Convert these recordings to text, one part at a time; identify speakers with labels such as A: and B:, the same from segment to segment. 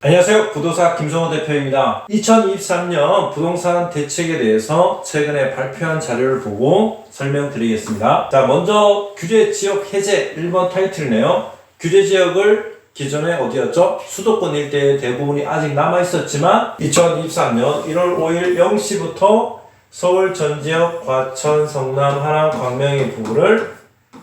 A: 안녕하세요. 부도사 김성호 대표입니다. 2023년 부동산 대책에 대해서 최근에 발표한 자료를 보고 설명드리겠습니다. 자, 먼저 규제지역 해제 1번 타이틀이네요. 규제지역을 기존에 어디였죠? 수도권 일대의 대부분이 아직 남아있었지만 2023년 1월 5일 0시부터 서울 전지역, 과천, 성남, 하남, 광명의 부분을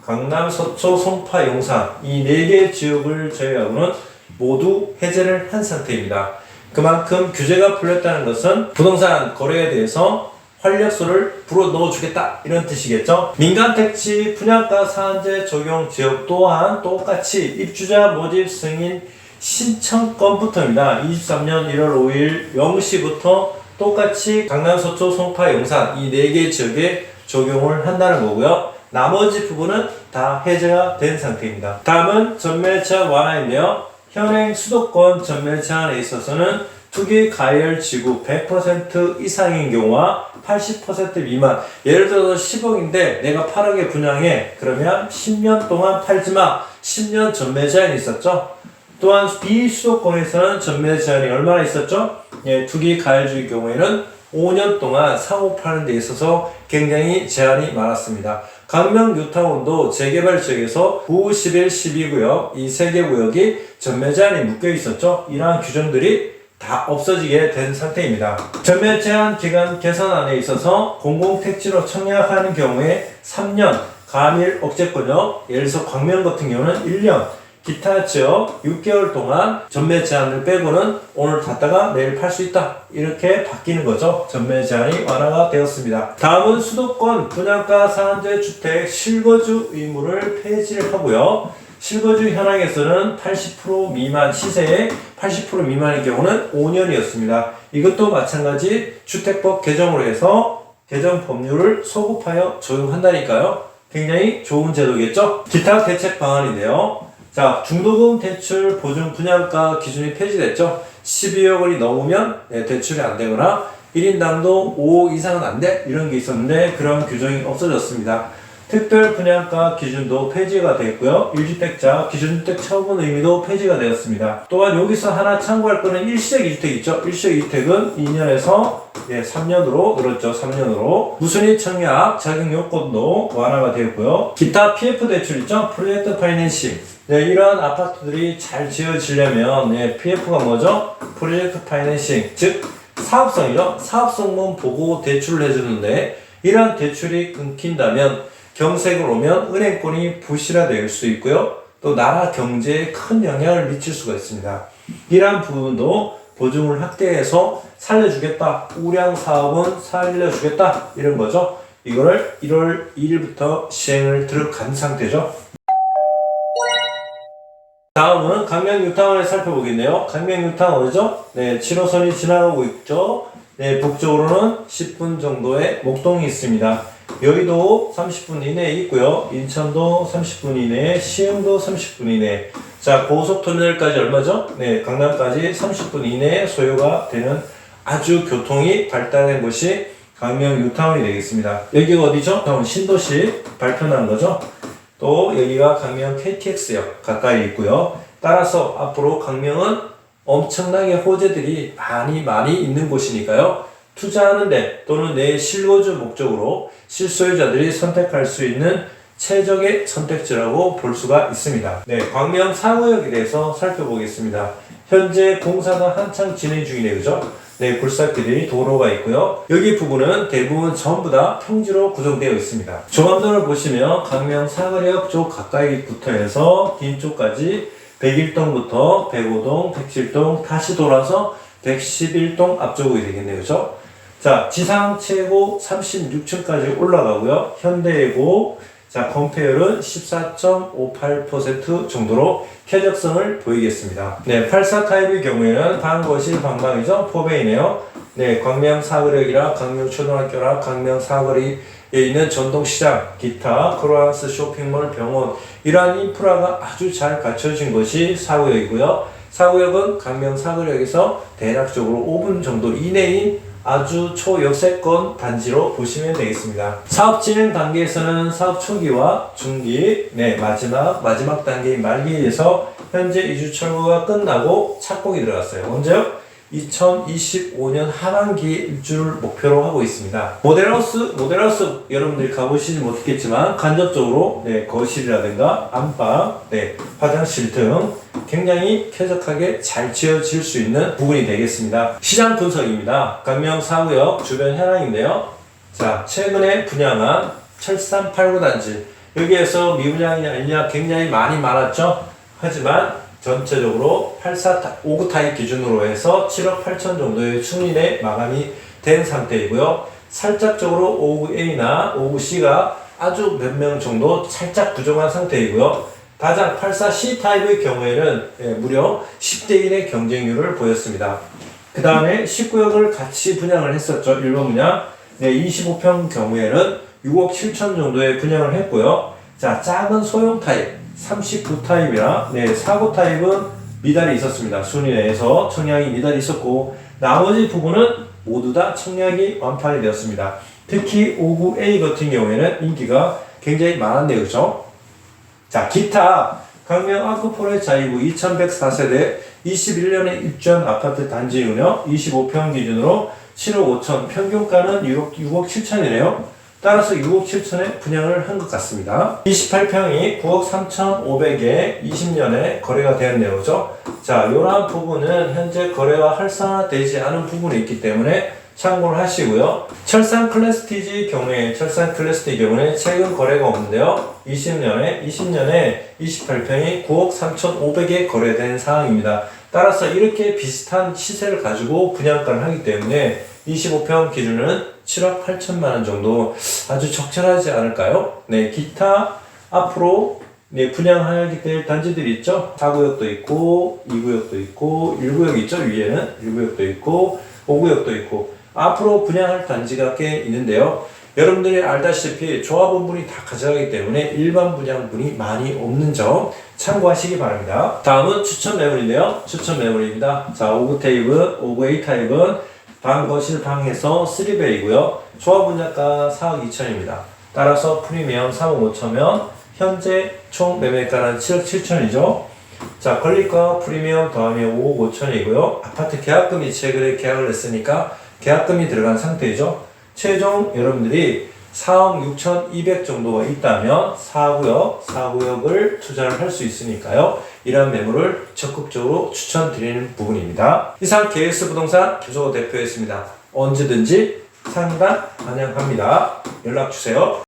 A: 강남, 서초, 송파, 용산 이 4개 지역을 제외하고는 모두 해제를 한 상태입니다. 그만큼 규제가 풀렸다는 것은 부동산 거래에 대해서 활력소를 불어넣어 주겠다 이런 뜻이겠죠. 민간택지 분양가 상한제 적용 지역 또한 똑같이 입주자 모집 승인 신청건부터입니다. 23년 1월 5일 0시부터 똑같이 강남, 서초, 송파, 용산 이 4개 지역에 적용을 한다는 거고요. 나머지 부분은 다 해제가 된 상태입니다. 다음은 전매 제한 완화인데요. 현행 수도권 전매 제한에 있어서는 투기 가열 지구 100% 이상인 경우와 80% 미만, 예를 들어서 10억인데 내가 8억에 분양해. 그러면 10년 동안 팔지마. 10년 전매 제한이 있었죠. 또한 비수도권에서는 전매 제한이 얼마나 있었죠? 예, 투기 가열주의 경우에는 5년 동안 사고 파는 데 있어서 굉장히 제한이 많았습니다. 강명 뉴타운도 재개발 지역에서 9, 11, 12구역 이 3개 구역이 전매 제한이 묶여 있었죠. 이러한 규정들이 다 없어지게 된 상태입니다. 전매 제한 기간 개선안에 있어서 공공택지로 청약하는 경우에 3년 감일 억제권역, 예를 들어서 광명 같은 경우는 1년, 기타 지역 6개월 동안 전매 제한을 빼고는 오늘 닫다가 내일 팔 수 있다. 이렇게 바뀌는 거죠. 전매 제한이 완화가 되었습니다. 다음은 수도권 분양가 상한제 주택 실거주 의무를 폐지를 하고요. 실거주 현황에서는 80% 미만 시세에 80% 미만의 경우는 5년이었습니다. 이것도 마찬가지 주택법 개정으로 해서 개정 법률을 소급하여 적용한다니까요. 굉장히 좋은 제도겠죠. 기타 대책 방안인데요. 자, 중도금 대출 보증 분양가 기준이 폐지됐죠. 12억 원이 넘으면 대출이 안 되거나 1인당도 5억 이상은 안 돼? 이런 게 있었는데 그런 규정이 없어졌습니다. 특별 분양가 기준도 폐지가 되었고요. 1주택자 기준주택 처분 의미도 폐지가 되었습니다. 또한 여기서 하나 참고할 거는 일시적 2주택 있죠. 일시적 2주택은 2년에서 3년으로 늘었죠. 3년으로. 무순위 청약 자격 요건도 완화가 되었고요. 기타 PF 대출 있죠. 프로젝트 파이낸싱. 이러한 아파트들이 잘 지어지려면 PF가 뭐죠? 프로젝트 파이낸싱, 즉 사업성이죠. 사업성만 보고 대출을 해주는데 이러한 대출이 끊긴다면 경색을 오면 은행권이 부실화될 수 있고요. 또 나라 경제에 큰 영향을 미칠 수가 있습니다. 이러한 부분도 보증을 확대해서 살려주겠다. 우량 사업은 살려주겠다. 이런 거죠. 이거를 1월 2일부터 시행을 들어간 상태죠. 다음은 강명 뉴타운을 살펴보겠네요. 강명 뉴타운 어디죠? 7호선이 지나가고 있죠. 북쪽으로는 10분 정도의 목동이 있습니다. 여의도 30분 이내에 있고요. 인천도 30분 이내에, 시흥도 30분 이내에. 자, 고속터미널까지 얼마죠? 강남까지 30분 이내에 소요가 되는 아주 교통이 발달된 곳이 강명 뉴타운이 되겠습니다. 여기가 어디죠? 신도시 발표난 거죠. 또 여기가 강명 KTX역 가까이 있고요. 따라서 앞으로 강명은 엄청나게 호재들이 많이 있는 곳이니까요. 투자하는데 또는 내 실거주 목적으로 실소유자들이 선택할 수 있는 최적의 선택지라고 볼 수가 있습니다. 광명 4구역에 대해서 살펴보겠습니다. 현재 공사가 한창 진행 중이네요. 그죠? 굴삭길이 도로가 있고요. 여기 부분은 대부분 전부 다 평지로 구성되어 있습니다. 조감도를 보시면 강명 사거리역 쪽 가까이부터 해서 긴 쪽까지 101동부터 105동, 107동 다시 돌아서 111동 앞쪽이 되겠네요. 그죠? 자, 지상 최고 36층까지 올라가고요. 현대해고 자, 건폐율은 14.58% 정도로 쾌적성을 보이겠습니다. 84 타입의 경우에는 방거실 방방이죠. 포베이네요. 광명 사거리역이라 강명 초등학교라 강명 사거리에 있는 전동시장, 기타, 크로안스 쇼핑몰, 병원 이러한 인프라가 아주 잘 갖춰진 것이 4구역이고요. 4구역은 강명 사거리역에서 대략적으로 5분 정도 이내인 아주 초역세권 단지로 보시면 되겠습니다. 사업 진행 단계에서는 사업 초기와 중기, 마지막 단계인 말기에서 현재 이주 철거가 끝나고 착공이 들어갔어요. 언제요? 2025년 하반기에 입주를 목표로 하고 있습니다. 모델하우스 여러분들이 가보시지 못했겠지만 간접적으로 거실이라든가 안방, 화장실 등 굉장히 쾌적하게 잘 지어질 수 있는 부분이 되겠습니다. 시장 분석입니다. 강명 4구역 주변 현황인데요. 자, 최근에 분양한 철산 8구 단지, 여기에서 미분양이 아니냐 굉장히 많았죠. 하지만 전체적으로 5구 타입 기준으로 해서 7억 8천 정도의 추진에 마감이 된 상태이고요. 살짝적으로 5구A나 5구C가 아주 몇 명 정도 살짝 부족한 상태이고요. 가장 84C 타입의 경우에는 무려 10대 1의 경쟁률을 보였습니다. 그 다음에 19억을 같이 분양을 했었죠. 1번 분양. 25평 경우에는 6억 7천 정도의 분양을 했고요. 자, 작은 소형 타입 39 타입이나 4구 타입은 미달이 있었습니다. 순위 내에서 청약이 미달이 있었고, 나머지 부분은 모두 다 청약이 완판이 되었습니다. 특히 5구A 같은 경우에는 인기가 굉장히 많았네요. 그죠? 자, 기타 강명 아크포레 자이브 2104세대 21년에 입주한 아파트 단지이고요. 25평 기준으로 7억 5천, 평균가는 6억 7천이네요. 따라서 6억 7천에 분양을 한 것 같습니다. 28평이 9억 3,500에 20년에 거래가 되었네요. 그죠? 자, 이러한 부분은 현재 거래가 활성화되지 않은 부분이 있기 때문에 참고를 하시고요. 철산 클래스티지 경우에, 최근 거래가 없는데요. 20년에 28평이 9억 3,500에 거래된 상황입니다. 따라서 이렇게 비슷한 시세를 가지고 분양가를 하기 때문에 25평 기준은 7억 8천만 원 정도 아주 적절하지 않을까요? 기타 앞으로 분양하게 될 단지들이 있죠. 4구역도 있고 2구역도 있고 1구역 있죠. 위에는 1구역도 있고 5구역도 있고 앞으로 분양할 단지가 꽤 있는데요. 여러분들이 알다시피 조합원분이 다 가져가기 때문에 일반 분양분이 많이 없는 점 참고하시기 바랍니다. 다음은 추천 매물인데요. 추천 매물입니다. 자, 5구 타입은 5구A 타입은 방, 거실, 방에서 3배이고요. 조합 분양가 4억 2천입니다. 따라서 프리미엄 3억 5천면 현재 총 매매가는 7억 7천이죠. 자, 권리가 프리미엄 더하면 5억 5천이고요. 아파트 계약금이 최근에 계약을 했으니까 계약금이 들어간 상태이죠. 최종 여러분들이 4억 6천2백 정도가 있다면 4구역을 투자를 할 수 있으니까요. 이러한 매물을 적극적으로 추천드리는 부분입니다. 이상 KS 부동산 김성호 대표였습니다. 언제든지 상담 환영합니다. 연락주세요.